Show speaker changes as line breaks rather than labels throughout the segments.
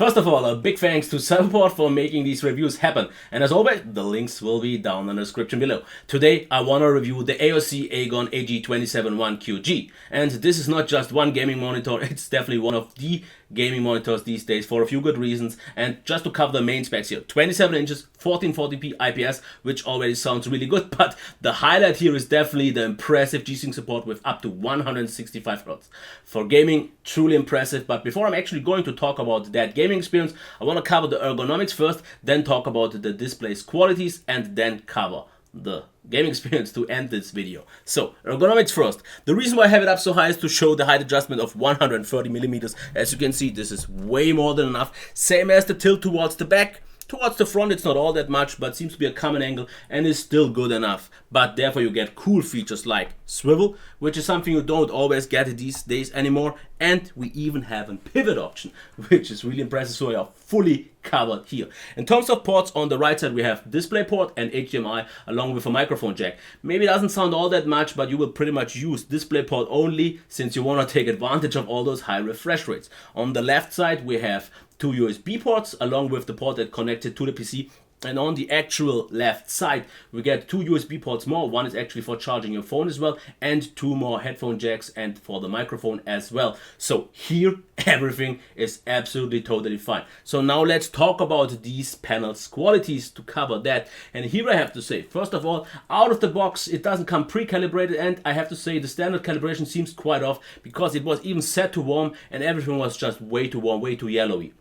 First of all, a big thanks to Cyberport for making these reviews happen, and as always, the links will be down in the description below. Today I want to review the AOC AGON AG271QG, and this is not just one gaming monitor, it's definitely one of the gaming monitors these days for a few good reasons. And just to cover the main specs here, 27 inches, 1440p IPS, which already sounds really good, but the highlight here is definitely the impressive G-Sync support with up to 165 Hz. For gaming, truly impressive. But before I'm actually going to talk about that gaming experience, I want to cover the ergonomics first, then talk about the display's qualities, and then cover the gaming experience to end this video. So, ergonomics first. The reason why I have it up so high is to show the height adjustment of 130mm. As you can see, this is way more than enough. Same as the tilt towards the back. Towards the front it's not all that much, but seems to be a common angle and is still good enough. But therefore you get cool features like swivel, which is something you don't always get these days anymore. And we even have a pivot option, which is really impressive, so we are fully covered here. In terms of ports, on the right side we have DisplayPort and HDMI along with a microphone jack. Maybe it doesn't sound all that much, but you will pretty much use DisplayPort only since you want to take advantage of all those high refresh rates. On the left side we have two USB ports along with the port that connected to the PC, and on the actual left side we get two USB ports more. One is actually for charging your phone as well, and two more headphone jacks and for the microphone as well. So here everything is absolutely totally fine. So now let's talk about these panels' qualities to cover that. And here I have to say, first of all, out of the box it doesn't come pre-calibrated, and I have to say the standard calibration seems quite off, because it was even set to warm and everything was just way too warm, way too yellowy.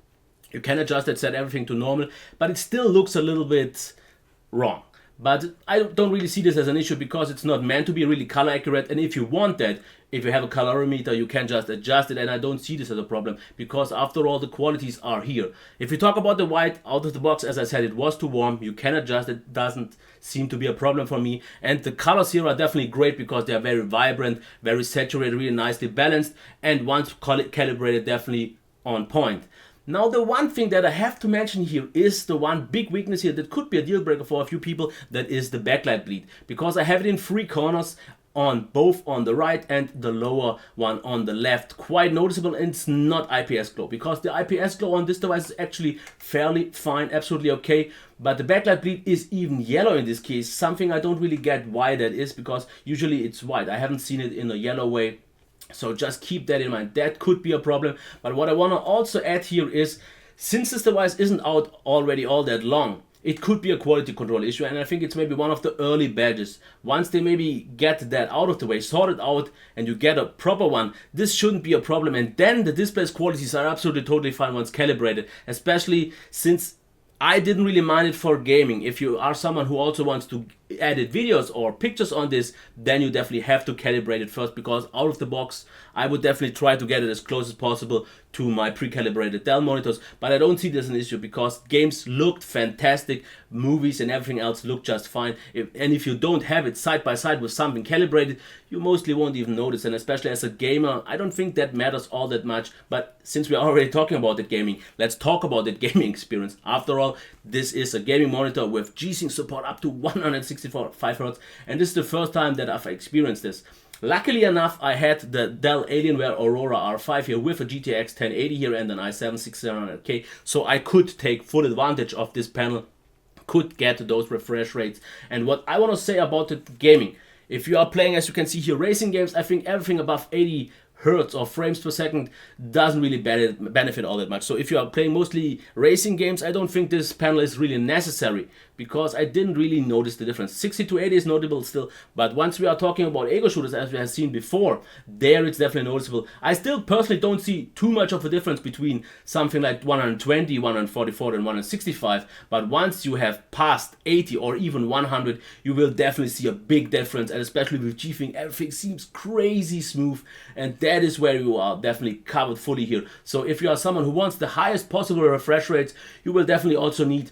You can adjust it, set everything to normal, but it still looks a little bit wrong. But I don't really see this as an issue because it's not meant to be really color accurate, and if you want that, if you have a colorimeter, you can just adjust it, and I don't see this as a problem because after all the qualities are here. If you talk about the white out of the box, as I said, it was too warm, you can adjust it, doesn't seem to be a problem for me. And the colors here are definitely great because they are very vibrant, very saturated, really nicely balanced, and once calibrated, definitely on point. Now the one thing that I have to mention here is the one big weakness here that could be a deal breaker for a few people, that is the backlight bleed, because I have it in three corners, on both on the right and the lower one on the left. Quite noticeable, and it's not IPS glow, because the IPS glow on this device is actually fairly fine, absolutely okay, but the backlight bleed is even yellow in this case, something I don't really get why that is, because usually it's white. I haven't seen it in a yellow way. So just keep that in mind. That could be a problem. But what I want to also add here is, since this device isn't out already all that long, it could be a quality control issue, and I think it's maybe one of the early badges. Once they maybe get that out of the way, sort it out, and you get a proper one, this shouldn't be a problem. And then the display's qualities are absolutely totally fine once calibrated, especially since I didn't really mind it for gaming. If you are someone who also wants to edit videos or pictures on this, then you definitely have to calibrate it first, because out of the box I would definitely try to get it as close as possible to my pre-calibrated Dell monitors. But I don't see this as an issue because games looked fantastic, movies and everything else looked just fine. And if you don't have it side by side with something calibrated, you mostly won't even notice, and especially as a gamer I don't think that matters all that much. But since we're already talking about that gaming, let's talk about that gaming experience. After all, this is a gaming monitor with G-Sync support up to 165 Hz, and this is the first time that I've experienced this. Luckily enough, I had the Dell Alienware Aurora R5 here with a GTX 1080 here and an i7 6700K, so I could take full advantage of this panel, could get those refresh rates. And what I want to say about the gaming, if you are playing, as you can see here, racing games, I think everything above 80 Hertz or frames per second doesn't really benefit all that much. So if you are playing mostly racing games, I don't think this panel is really necessary, because I didn't really notice the difference. 60 to 80 is notable still, but once we are talking about ego shooters, as we have seen before, there it's definitely noticeable. I still personally don't see too much of a difference between something like 120, 144 and 165, but once you have passed 80 or even 100, you will definitely see a big difference, and especially with G-Sync, everything seems crazy smooth, and that is where you are definitely covered fully here. So if you are someone who wants the highest possible refresh rates, you will definitely also need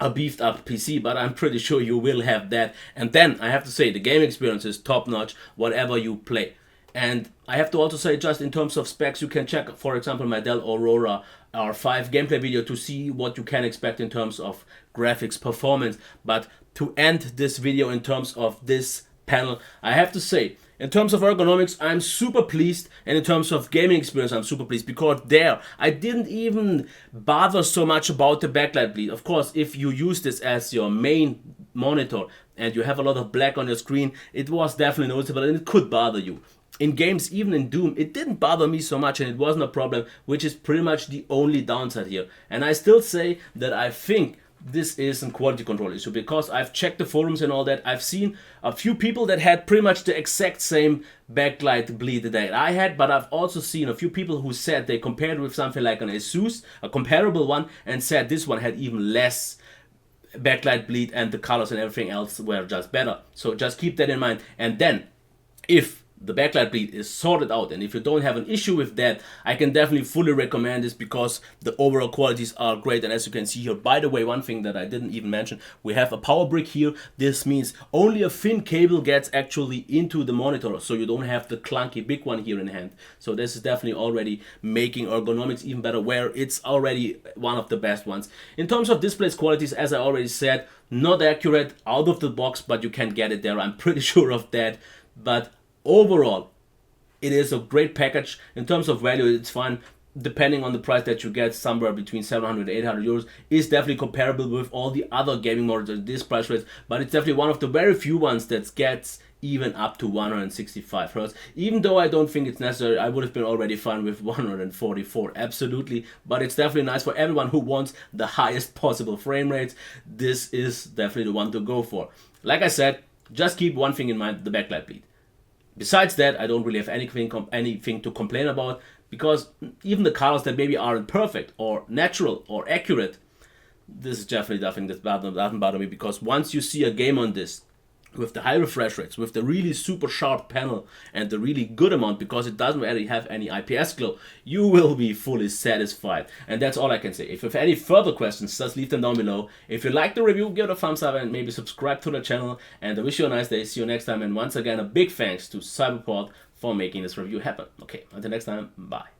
a beefed up PC, but I'm pretty sure you will have that. And then I have to say the game experience is top notch whatever you play. And I have to also say, just in terms of specs, you can check, for example, my Dell Aurora R5 gameplay video to see what you can expect in terms of graphics performance. But to end this video in terms of this panel, I have to say In terms of ergonomics, I'm super pleased, and in terms of gaming experience, I'm super pleased, because there I didn't even bother so much about the backlight bleed. Of course, if you use this as your main monitor and you have a lot of black on your screen, it was definitely noticeable and it could bother you. In games, even in Doom, it didn't bother me so much and it wasn't a problem, which is pretty much the only downside here. And I still say that I think this is a quality control issue, because I've checked the forums and all that. I've seen a few people that had pretty much the exact same backlight bleed that I had, but I've also seen a few people who said they compared with something like an ASUS, a comparable one, and said this one had even less backlight bleed and the colors and everything else were just better. So just keep that in mind. And then if the backlight bleed is sorted out, and if you don't have an issue with that, I can definitely fully recommend this, because the overall qualities are great. And as you can see here, by the way, one thing that I didn't even mention, we have a power brick here. This means only a thin cable gets actually into the monitor, so you don't have the clunky big one here in hand. So this is definitely already making ergonomics even better, where it's already one of the best ones. In terms of display's qualities, as I already said, not accurate out of the box, but you can get it there, I'm pretty sure of that. But overall, it is a great package. In terms of value, it's fine. Depending on the price that you get, somewhere between 700 and 800 euros is definitely comparable with all the other gaming models at this price range, but it's definitely one of the very few ones that gets even up to 165 Hz. Even though I don't think it's necessary, I would have been already fine with 144, absolutely. But it's definitely nice for everyone who wants the highest possible frame rates. This is definitely the one to go for. Like I said, just keep one thing in mind: the backlight bleed. Besides that, I don't really have anything to complain about, because even the colors that maybe aren't perfect or natural or accurate, this is definitely nothing that doesn't bother me, because once you see a game on this, with the high refresh rates, with the really super sharp panel and the really good amount, because it doesn't really have any IPS glow, you will be fully satisfied. And that's all I can say. If you have any further questions, just leave them down below. If you like the review, give it a thumbs up and maybe subscribe to the channel. And I wish you a nice day. See you next time. And once again, a big thanks to Cyberport for making this review happen. Okay, until next time, bye.